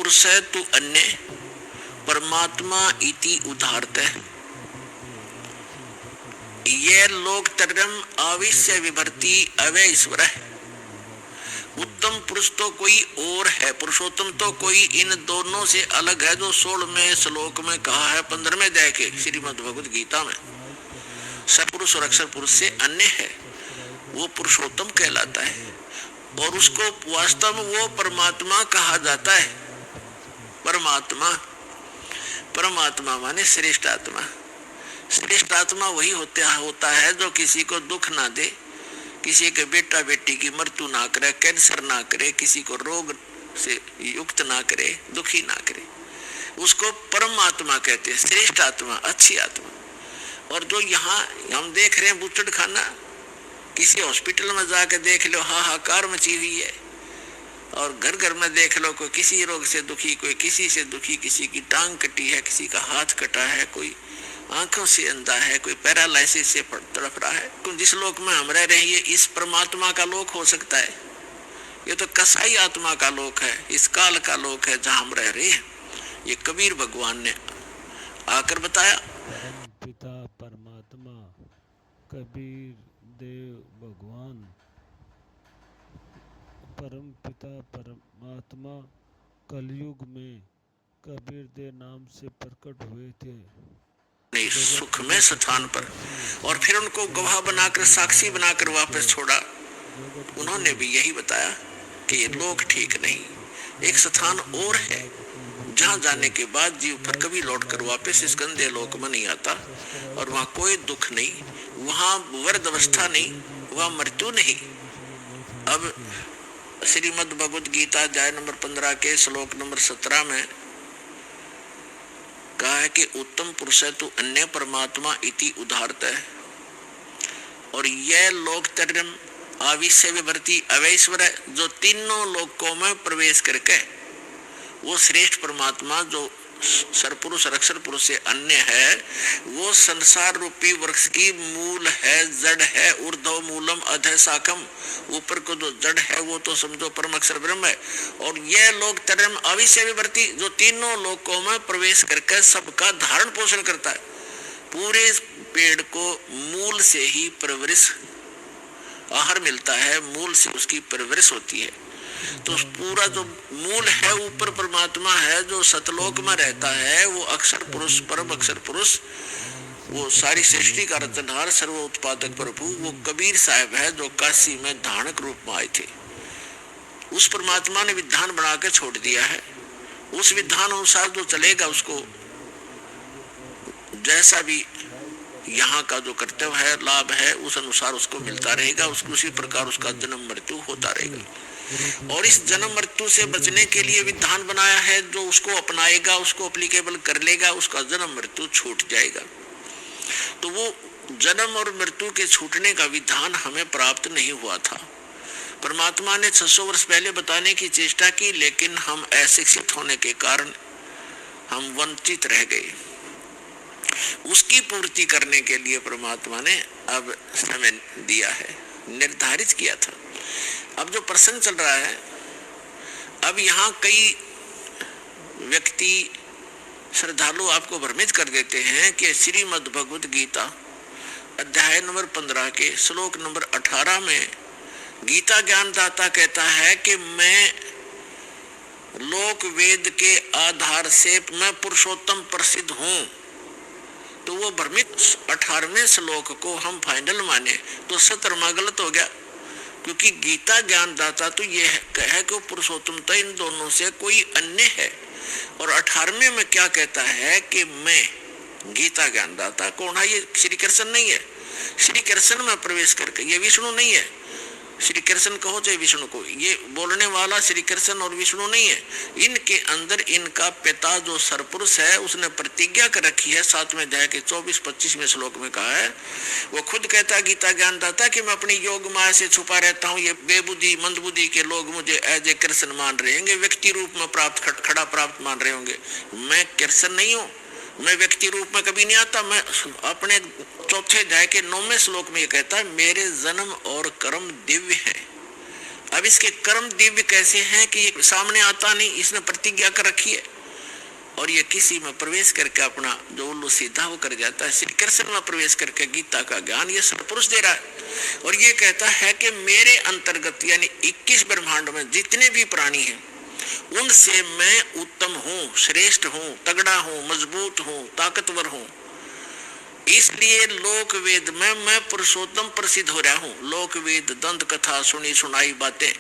पुरुष तु अन्य परमात्मा इति उदाहरत। ये लोक तरम आविश्य विभर्ति अवय ईश्वर है। उत्तम पुरुष तो कोई और है, पुरुषोत्तम तो कोई इन दोनों से अलग है, जो 16वें श्लोक में कहा है 15वें अध्याय के श्रीमद् भगवद गीता में। सपुरुष और अक्षर पुरुष से अन्य है, वो पुरुषोत्तम कहलाता है और उसको वास्तव में वो परमात्मा कहा जाता है। परमात्मा, परमात्मा माने श्रेष्ठ आत्मा। श्रेष्ठ आत्मा वही होता है जो किसी को दुख ना दे, किसी के बेटा बेटी की मृत्यु ना करे, कैंसर ना करे, किसी को रोग से युक्त ना करे, दुखी ना करे, उसको परमात्मा कहते हैं, श्रेष्ठ आत्मा, अच्छी आत्मा। और जो यहाँ हम देख रहे हैं बूचड़ खाना, किसी हॉस्पिटल में जाकर देख लो हाहाकार मची हुई है, और घर घर में देख लो कोई किसी रोग से दुखी, कोई किसी से दुखी, किसी की टांग कटी है, किसी का हाथ कटा है, कोई आंखों से अंधा है, कोई पैरालाइसिस से तड़प रहा है। तो जिस लोक में हम रह रहे हैं इस परमात्मा का लोक हो सकता है? ये तो कसाई आत्मा का लोक है, इस काल का लोक है जहाँ हम रह रहे हैं। ये कबीर भगवान ने आकर बताया। पिता परमात्मा कबीर देव भगवान, परम पिता परमात्मा कलयुग में कबीर देव नाम से प्रकट हुए थे सुख में स्थान पर, और फिर उनको गवाह बनाकर, साक्षी बनाकर वापस छोड़ा। उन्होंने भी यही बताया कि ये लोक ठीक नहीं, एक स्थान और है जहाँ जाने के बाद जीव फिर कभी लौटकर वापस इस गंदे लोक में नहीं आता, और वहाँ कोई दुख नहीं, वहाँ वर्द अवस्था नहीं, वहाँ मृत्यु नहीं। अब श्रीमद् भगवद गीता अध्याय नंबर 15 के श्लोक नंबर 17 में कहा है कि उत्तम पुरुष तो अन्य परमात्मा इति उदाहरत है। और यह लोक तरम आविश्य विभर्ति अवैश्वर है, जो तीनों लोकों में प्रवेश करके वो श्रेष्ठ परमात्मा जो सरपुरुष और अक्षर पुरुष से अन्य है, वो संसार रूपी वृक्ष की मूल है, जड़ है, ऊर्ध्व मूलम अधः शाखम, ऊपर को जो जड़ है वो तो समझो परम अक्षर ब्रह्म है। और यह लोक तरम अविश्य विभर्ति, जो तीनों लोकों में प्रवेश करके सबका धारण पोषण करता है। पूरे पेड़ को मूल से ही परवरिश आहार मिलता है, मूल से उसकी परवरिश होती है। तो पूरा जो मूल है ऊपर परमात्मा है, जो सतलोक में रहता है, वो अक्षर पुरुष, परम अक्षर पुरुष, वो सारी सृष्टि का रचनहार, सर्व उत्पादक प्रभु, वो कबीर साहब है जो काशी में धानक रूप में आए थे। उस परमात्मा ने विधान बना के छोड़ दिया है, उस विधान अनुसार जो चलेगा उसको जैसा भी यहाँ का जो कर्तव्य है, लाभ है, उस अनुसार उसको मिलता रहेगा, उसको उसी प्रकार उसका जन्म मृत्यु होता रहेगा। और इस जन्म मृत्यु से बचने के लिए विधान बनाया है, जो उसको अपनाएगा, उसको एप्लीकेबल कर लेगा, उसका जन्म मृत्यु छूट जाएगा। तो वो जन्म और मृत्यु के छूटने का विधान हमें प्राप्त नहीं हुआ था। परमात्मा ने 600 वर्ष पहले बताने की चेष्टा की, लेकिन हम अशिक्षित होने के कारण हम वंचित रह गए। उसकी पूर्ति करने के लिए परमात्मा ने अब समय दिया है, निर्धारित किया था। अब जो प्रसंग चल रहा है, अब यहाँ कई व्यक्ति श्रद्धालु आपको भ्रमित कर देते हैं कि श्रीमद् भगवद गीता अध्याय नंबर 15 के श्लोक नंबर 18 में गीता ज्ञानदाता कहता है कि मैं लोक वेद के आधार से मैं पुरुषोत्तम प्रसिद्ध हूँ। तो वो भ्रमित 18वें श्लोक को हम फाइनल माने तो 17वां गलत हो गया, क्योंकि गीता ज्ञानदाता तो ये है कि पुरुषोत्तमता इन दोनों से कोई अन्य है। और 18वें में क्या कहता है कि मैं गीता ज्ञानदाता कौन है? ये श्री कृष्ण नहीं है। श्री कृष्ण में प्रवेश करके, ये विष्णु नहीं है। श्री कृष्ण कहो चाहे विष्णु को, ये बोलने वाला श्री कृष्ण और विष्णु नहीं है। इनके अंदर इनका पिता जो सरपुरुष है उसने प्रतिज्ञा कर रखी है। 7वें अध्याय के 24-25वें श्लोक में कहा है, वो खुद कहता है गीता ज्ञानदाता कि मैं अपनी योग माया से छुपा रहता हूँ। ये बेबुद्धि मंदबुद्धि के लोग मुझे एज ए कृष्ण मान रहे होंगे, व्यक्ति रूप में खड़ा प्राप्त मान रहे होंगे। मैं कृष्ण नहीं हूँ, मैं व्यक्ति रूप में कभी नहीं आता। मैं अपने 4थे अध्याय के 9वें श्लोक में ये कहता है, मेरे जन्म और कर्म दिव्य है। अब इसके कर्म दिव्य कैसे हैं कि ये सामने आता नहीं, इसने प्रतिज्ञा कर रखी है और ये किसी में प्रवेश करके अपना जो उल्लू सीधा वो कर जाता है। श्री कृष्ण में प्रवेश करके गीता का ज्ञान ये सत्पुरुष दे रहा है और ये कहता है कि मेरे अंतर्गत यानी 21 ब्रह्मांड में जितने भी प्राणी हैं उनसे मैं उत्तम हूँ, श्रेष्ठ हूँ, तगड़ा हूँ, मजबूत हूँ, ताकतवर हूँ। इसलिए लोक वेद में मैं पुरुषोत्तम प्रसिद्ध हो रहा हूँ। लोक वेद दंत कथा सुनी सुनाई बातें,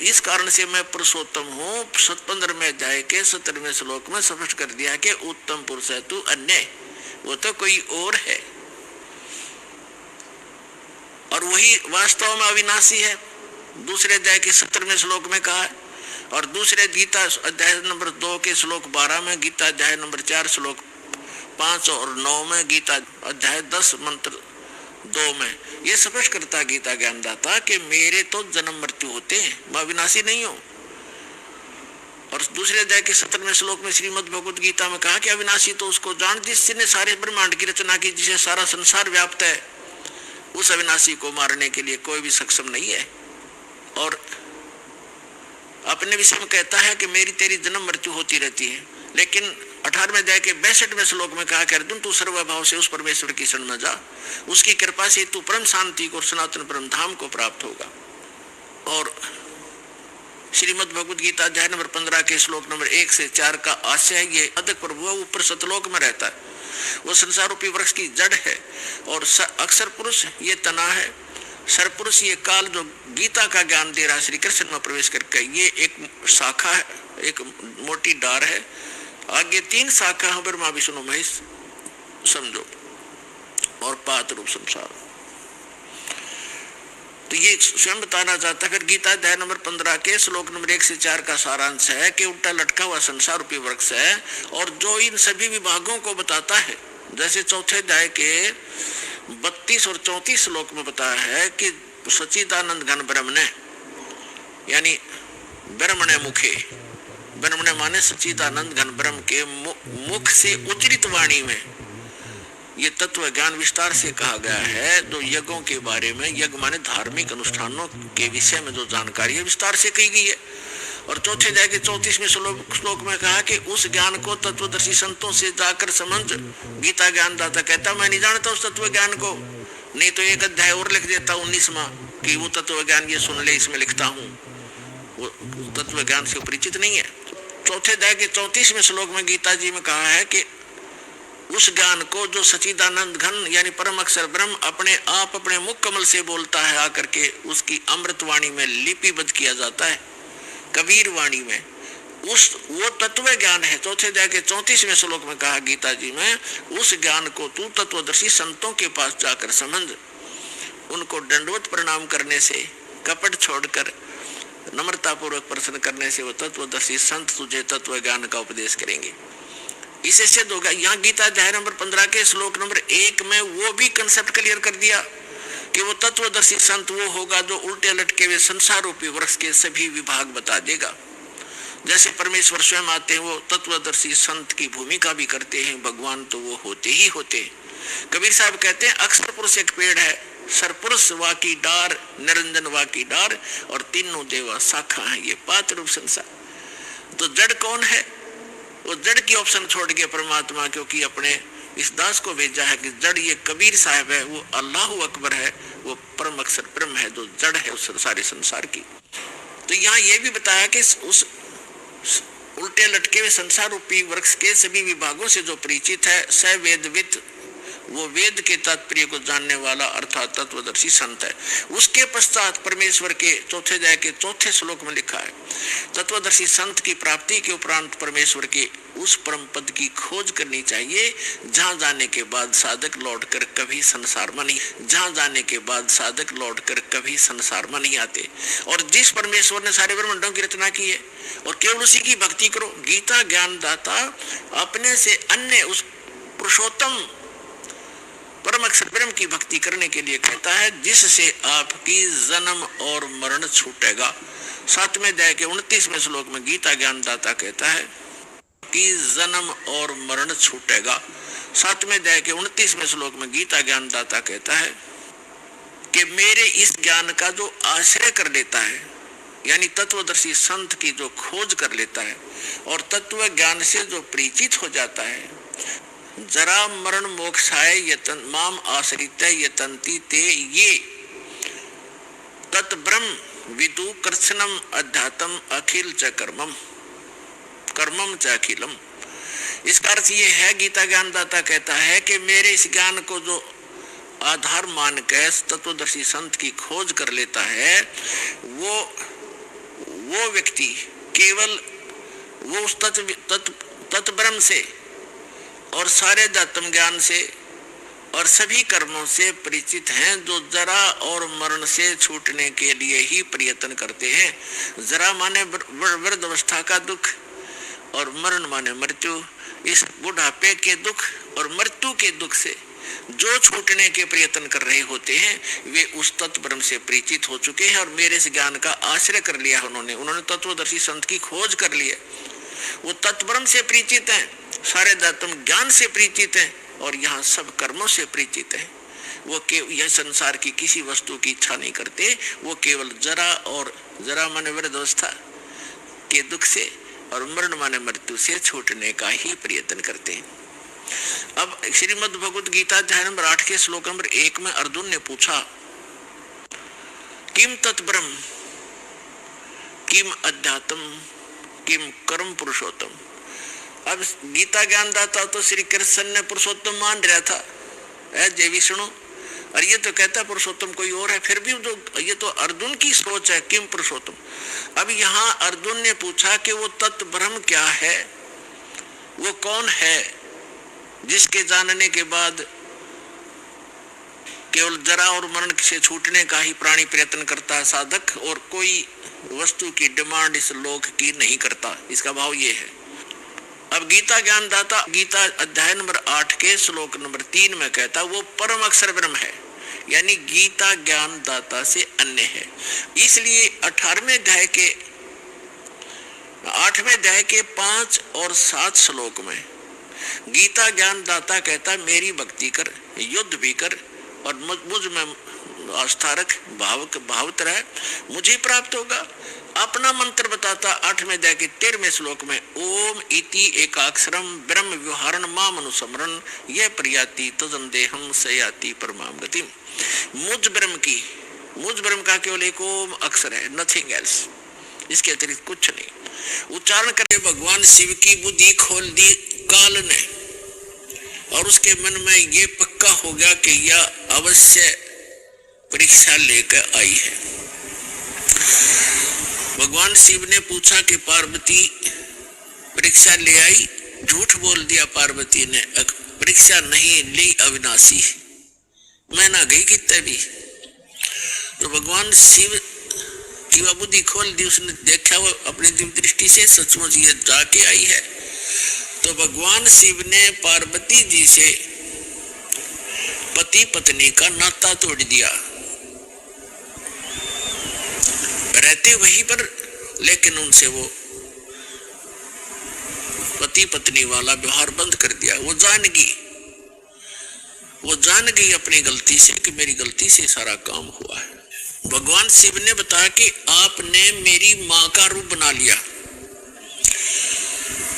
इस कारण से मैं पुरुषोत्तम हूँ। 15वें अध्याय के 17वें श्लोक में स्पष्ट कर दिया कि उत्तम पुरुष है तू अन्य, वो तो कोई और है और वही वास्तव में अविनाशी है। दूसरे अध्याय के 17वें श्लोक में कहा है और दूसरे गीता अध्याय नंबर 2 के श्लोक 12 में, गीता अध्याय नंबर 4 श्लोक 5 और 9 में, गीता अध्याय 10 मंत्र 2 में ये स्पष्ट करता गीता ज्ञानदाता कि मेरे तो जन्म मृत्यु होते हैं, मैं अविनाशी नहीं हूं। और दूसरे अध्याय के 17वें श्लोक में श्रीमद् भगवद गीता में कहा कि अविनाशी तो उसको जान जिसने सारे ब्रह्मांड की रचना की, जिसे सारा संसार व्याप्त है। उस अविनाशी को मारने के लिए कोई भी सक्षम नहीं है। और अपने विषय में कहता है कि मेरी तेरी जन्म मृत्यु होती रहती है। लेकिन 18वें अध्याय के 62वें श्लोक में कहा कि अर्जुन तू सर्वभाव से उस परमेश्वर की शरण में जा, उसकी कृपा से तू परम शांति को और सनातन परम धाम को प्राप्त होगा। और श्रीमद् भगवद गीता अध्याय नंबर 15 के श्लोक नंबर 1 से 4 का आशय है ये अधिक प्रभु ऊपर सतलोक में रहता है, वो संसार रूपी वृक्ष की जड़ है और अक्षर पुरुष ये तना है, सरपुरुष ये काल जो गीता का ज्ञान दे रहा है श्री कृष्ण में प्रवेश करके, ये एक शाखा है, एक मोटी डार है। आगे 3 शाखा है, ब्रह्मा विष्णु महेश समझो, और पात रूप संसार। तो ये स्वयं बताना चाहता है। फिर गीता अध्याय नंबर 15 के श्लोक नंबर 1 से 4 का सारांश है कि उल्टा लटका हुआ संसार रूपी वृक्ष है और जो इन सभी विभागों को बताता है। जैसे चौथे अध्याय के 32 और 34 श्लोक में बताया है कि सच्चिदानंद घन ब्रह्म ने यानी ब्रह्मणे मुखे, ब्रह्मणे माने सच्चिदानंद घन ब्रह्म के मुख से उच्चरित वाणी में ये तत्व ज्ञान विस्तार से कहा गया है। जो यज्ञों के बारे में, यज्ञ माने धार्मिक अनुष्ठानों के विषय में जो जानकारी है विस्तार से कही गई है। और चौथे अध्याय के 34वें श्लोक में कहा कि उस ज्ञान को तत्वदर्शी संतों से जाकर समझ। गीता ज्ञानदाता कहता मैं नहीं जानता उस तत्व ज्ञान को, नहीं तो एक अध्याय और लिख देता 19वां कि वो तत्व ज्ञान ये सुन ले, इसमें लिखता हूँ। वो तत्व ज्ञान से परिचित नहीं है। चौथे अध्याय के 34वें श्लोक में गीता जी में कहा है कि उस ज्ञान को जो सच्चिदानंद घन यानी परम अक्षर ब्रह्म अपने आप अपने मुख कमल से बोलता है आकर के उसकी अमृत वाणी में लिपिबद्ध किया जाता है, कबीर वाणी में, वो तत्व ज्ञान है। चौथे अध्याय के 34वें श्लोक में कहा गीता जी में, उस ज्ञान को तू तत्वदर्शी संतों के पास जाकर समझ। उनको दंडवत प्रणाम करने से, कपट छोड़कर नम्रता पूर्वक प्रश्न करने से वो तत्वदर्शी संत तुझे तत्व ज्ञान का उपदेश करेंगे। इसे सिद्ध होगा। यहाँ गीता अध्याय नंबर 15 के श्लोक नंबर 1 में वो भी कंसेप्ट क्लियर कर दिया कि वो तत्वदर्शी संत वो होगा जो उल्टे लटके हुए संसार रूपी वृक्ष के सभी विभाग बता देगा। जैसे परमेश्वर स्वयं आते हैं वो तत्वदर्शी संत की भूमिका भी करते हैं, भगवान तो वो होते ही होते हैं। कबीर साहब कहते हैं अक्षर पुरुष एक पेड़ है, सरपुरुष वा की डार, निरंजन वा की डार और तीनों देवा शाखा है ये पात रूप संसार। तो जड़ कौन है? वो जड़ की ऑप्शन छोड़ के परमात्मा, क्योंकि अपने इस दास को भेजा है कि जड़ ये कबीर साहब है, वो अल्लाह अकबर है, वो परम अक्षर ब्रह्म है जो जड़ है उस सारे संसार की। तो यहाँ ये भी बताया कि उस उल्टे लटके हुए संसार रूपी वृक्ष के सभी विभागों से जो परिचित है स वेदविद, वो वेद के तात्पर्य को जानने वाला अर्थात तत्वदर्शी संत है। उसके पश्चात परमेश्वर के चौथे अध्याय के 4 श्लोक में लिखा है तत्वदर्शी संत की प्राप्ति के उपरांत परमेश्वर के उस परम पद की खोज करनी चाहिए जहां जाने के बाद साधक लौटकर कभी संसार में नहीं, जहां जाने के बाद साधक लौटकर कभी संसार में नहीं आते। और जिस परमेश्वर ने सारे ब्रह्मांडों की रचना की है और केवल उसी की भक्ति करो। गीता ज्ञानदाता अपने से अन्य उस पुरुषोत्तम परम अक्षर ब्रह्म की भक्ति करने के लिए कहता है जिससे आपकी जन्म और मरण छूटेगा। 7वें अध्याय के 29वें श्लोक में गीता ज्ञानदाता कहता है कि जन्म और मरण छूटेगा। 7वें अध्याय के 29वें श्लोक में गीता ज्ञानदाता कहता है कि मेरे इस ज्ञान का जो आश्रय कर लेता है, यानी तत्वदर्शी संत की जो खोज कर लेता है और तत्व ज्ञान से जो परिचित हो जाता है, जरा मरण मोक्षाय यतन माम आश्रित यतन्ति ते ये तत् ब्रह्म विदु कृष्णम अध्यात्म अखिल च कर्मम कर्मम च अखिलम। इसका अर्थ ये है, गीता ज्ञानदाता कहता है कि मेरे इस ज्ञान को जो आधार मान के तत्वदर्शी संत की खोज कर लेता है, वो व्यक्ति केवल वो उस तत्व ब्रह्म से और सारे आत्म ज्ञान से और सभी कर्मों से परिचित हैं, जो जरा और मरण से छूटने के लिए ही प्रयत्न करते हैं। जरा माने वृद्ध अवस्था का दुख और मरण माने मृत्यु। इस बुढ़ापे के दुख और मृत्यु के दुख से जो छूटने के प्रयत्न कर रहे होते हैं, वे उस तत्व ब्रह्म से परिचित हो चुके हैं और मेरे इस ज्ञान का आश्रय कर लिया उन्होंने तत्वदर्शी संत की खोज कर लिया। वो तत्व ब्रह्म से परिचित हैं, सारे आत्म ज्ञान से परिचित हैं और यहाँ सब कर्मों से परिचित हैं। वो यह संसार की किसी वस्तु की इच्छा नहीं करते, वो केवल जरा माने वृद्ध अवस्था के दुख से और मरण माने मृत्यु से छूटने का ही प्रयत्न करते हैं। अब श्रीमद् भगवद गीता अध्याय नंबर 8 के श्लोक नंबर 1 में अर्जुन ने पूछा, किम तत्ब्रह्म किम अध्यात्म किम कर्म पुरुषोत्तम। अब गीता ज्ञानदाता तो श्री कृष्ण ने पुरुषोत्तम मान रहा था, जय विष्णु, और ये तो कहता पुरुषोत्तम कोई और है। फिर भी जो ये तो अर्जुन की सोच है, किम पुरुषोत्तम। अब यहाँ अर्जुन ने पूछा कि वो तत्व ब्रह्म क्या है, वो कौन है जिसके जानने के बाद केवल जरा और मरण से छूटने का ही प्राणी प्रयत्न करता है साधक, और कोई वस्तु की डिमांड इस लोक की नहीं करता। इसका भाव ये है। अब गीता ज्ञानदाता गीता अध्याय नंबर 8 के श्लोक नंबर 3 में कहता वो परम अक्षर ब्रह्म है, यानी गीता ज्ञानदाता से अन्य है। इसलिए 8वें अध्याय के 5 और 7 श्लोक में गीता ज्ञानदाता कहता मेरी भक्ति कर, युद्ध भी कर और मुझ में आस्था रख, भावत रह, मुझे प्राप्त होगा। अपना मंत्र बताता 8वें अध्याय के 13वें श्लोक में, ओम इति एकाक्षरम ब्रह्म व्यवहारण माम अनुस्मरण यह प्रयाति तदन्देहम सयाति परमाम गतिम। मुझ ब्रह्म का केवल एक ओम अक्षर है, नथिंग एल्स, इसके अतिरिक्त कुछ नहीं। उच्चारण करे भगवान शिव की बुद्धि खोल दी काल ने, और उसके मन में ये पक्का हो गया कि यह अवश्य परीक्षा लेकर आई है। भगवान शिव ने पूछा कि पार्वती परीक्षा ले आई, झूठ बोल दिया पार्वती ने, परीक्षा नहीं ली अविनाशी, मैं ना गई कितने भी। तो भगवान शिव की वह बुद्धि खोल दी, उसने देखा वो अपनी दिव्य दृष्टि से सचमुच ये जाके आई है। तो भगवान शिव ने पार्वती जी से पति पत्नी का नाता तोड़ दिया, रहते वहीं पर, लेकिन उनसे वो पति पत्नी वाला व्यवहार बंद कर दिया। वो जान गई अपनी गलती से कि मेरी गलती से सारा काम हुआ है। भगवान शिव ने बताया कि आपने मेरी मां का रूप बना लिया,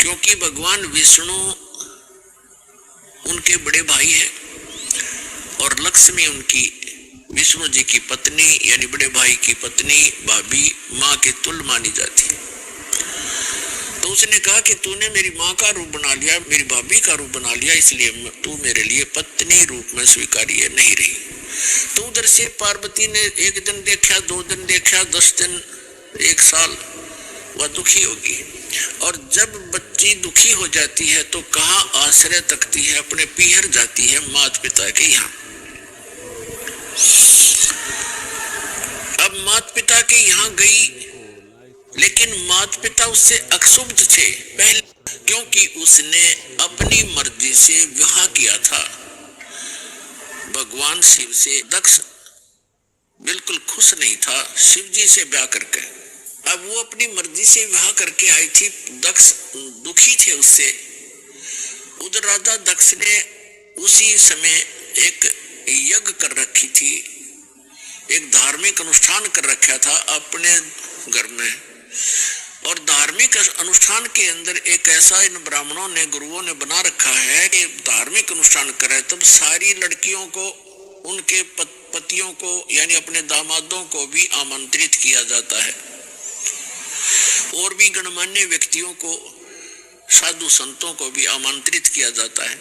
क्योंकि भगवान विष्णु उनके बड़े भाई हैं और लक्ष्मी उनकी विष्णु जी की पत्नी यानी बड़े भाई की पत्नी भाभी माँ के तुल्य मानी जाती। तो उसने कहा कि तूने मेरी माँ का रूप बना लिया, मेरी भाभी का रूप बना लिया, इसलिए तू मेरे लिए पत्नी रूप में स्वीकार्य नहीं रही। तो उधर से पार्वती ने एक दिन देखा, 2 दिन देखा, 10 दिन, 1 साल, वह दुखी होगी। और जब बच्ची दुखी हो जाती है तो कहाँ आश्रय तकती है, अपने पीहर जाती है माता पिता के यहाँ। अब माता पिता के यहाँ गई, लेकिन माता पिता उससे अक्षुब्ध थे पहले, क्योंकि उसने अपनी मर्जी से विवाह किया था भगवान शिव से। दक्ष बिल्कुल खुश नहीं था शिव जी से ब्याह करके। अब वो अपनी मर्जी से विवाह करके आई थी, दक्ष दुखी थे उससे। उधर राजा दक्ष ने उसी समय एक यज्ञ कर रखी थी एक धार्मिक अनुष्ठान कर रखा था अपने घर में, और धार्मिक अनुष्ठान के अंदर एक ऐसा इन ब्राह्मणों ने, गुरुओं ने बना रखा है कि धार्मिक अनुष्ठान करे तब सारी लड़कियों को, उनके पतियों को यानी अपने दामादों को भी आमंत्रित किया जाता है, और भी गणमान्य व्यक्तियों को, साधु संतों को भी आमंत्रित किया जाता है।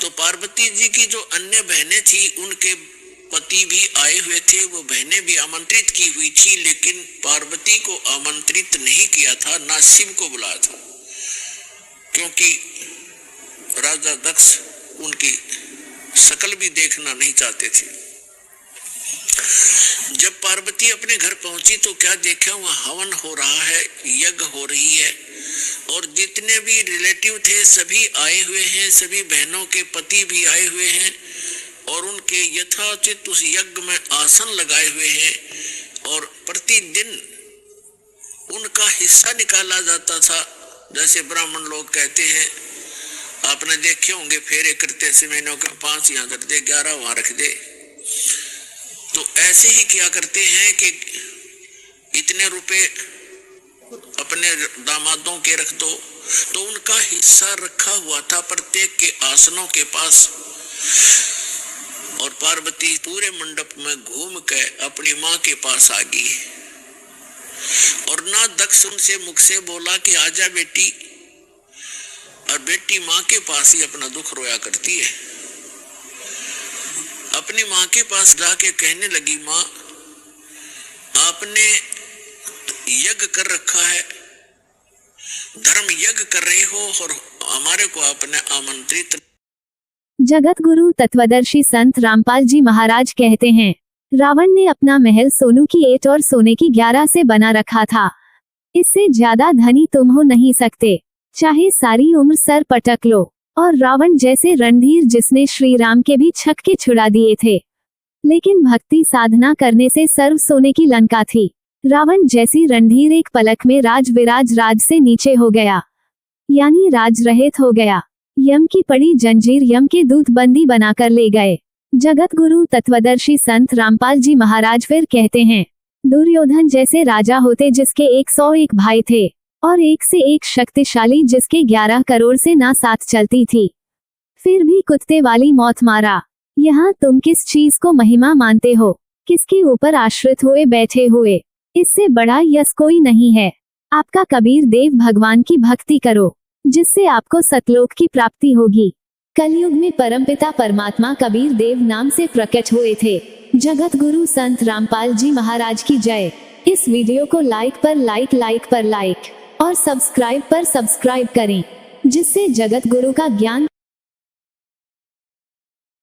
तो पार्वती जी की जो अन्य बहनें थी उनके पति भी आए हुए थे, वो बहनें भी आमंत्रित की हुई थी, लेकिन पार्वती को आमंत्रित नहीं किया था, ना शिव को बुलाया था, क्योंकि राजा दक्ष उनकी शकल भी देखना नहीं चाहते थे। जब पार्वती अपने घर पहुंची तो क्या देखा, वहां हवन हो रहा है, यज्ञ हो रही है, और जितने भी रिलेटिव थे सभी आए हुए हैं, सभी बहनों के पति भी आए हुए हैं, और उनके यथोचित उस यज्ञ में आसन लगाए हुए हैं, और प्रतिदिन उनका हिस्सा निकाला जाता था। जैसे ब्राह्मण लोग कहते हैं, आपने देखे होंगे, फेरे करते से महीनों का 5 यहाँ कर दे, 11 वहां रख दे। तो ऐसे ही क्या करते हैं कि इतने रुपए अपने दामादों के रख दो, तो उनका हिस्सा रखा हुआ था प्रत्येक के आसनों के पास। और पार्वती पूरे मंडप में घूम के अपनी माँ के पास आ गई, और ना दक्ष उनसे मुख से बोला कि आजा बेटी, और बेटी माँ के पास ही अपना दुख रोया करती है। अपनी माँ के पास जाके कहने लगी, माँ आपने यज्ञ कर रखा है, धर्म यज्ञ कर रहे हो, और हमारे को आपने आमंत्रित। जगत गुरु तत्वदर्शी संत रामपाल जी महाराज कहते हैं, रावण ने अपना महल सोनू की 8 और सोने की 11 से बना रखा था। इससे ज्यादा धनी तुम हो नहीं सकते, चाहे सारी उम्र सर पटक लो। और रावण जैसे रणधीर जिसने श्री राम के भी छक्के छुड़ा दिए थे, लेकिन भक्ति साधना करने से सर्व सोने की लंका थी। रावण जैसी रणधीर एक पलक में राज विराज राज से नीचे हो गया, यानी राज रहित हो गया। यम की पड़ी जंजीर यम के दूत बंदी बनाकर ले गए। जगत गुरु तत्वदर्शी संत रामपाल जी महाराज फिर कहते हैं, दुर्योधन जैसे राजा होते जिसके 101 भाई थे, और एक से एक शक्तिशाली जिसके 11 करोड़ से ना साथ चलती थी, फिर भी कुत्ते वाली मौत मारा। यहाँ तुम किस चीज को महिमा मानते हो, किसके ऊपर आश्रित हुए बैठे हुए? इससे बड़ा यश कोई नहीं है। आपका कबीर देव भगवान की भक्ति करो, जिससे आपको सतलोक की प्राप्ति होगी। कलयुग में परमपिता परमात्मा कबीर देव नाम से प्रकट हुए थे। जगत गुरु संत रामपाल जी महाराज की जय। इस वीडियो को लाइक पर लाइक और सब्सक्राइब पर सब्सक्राइब करें, जिससे जगत गुरु का ज्ञान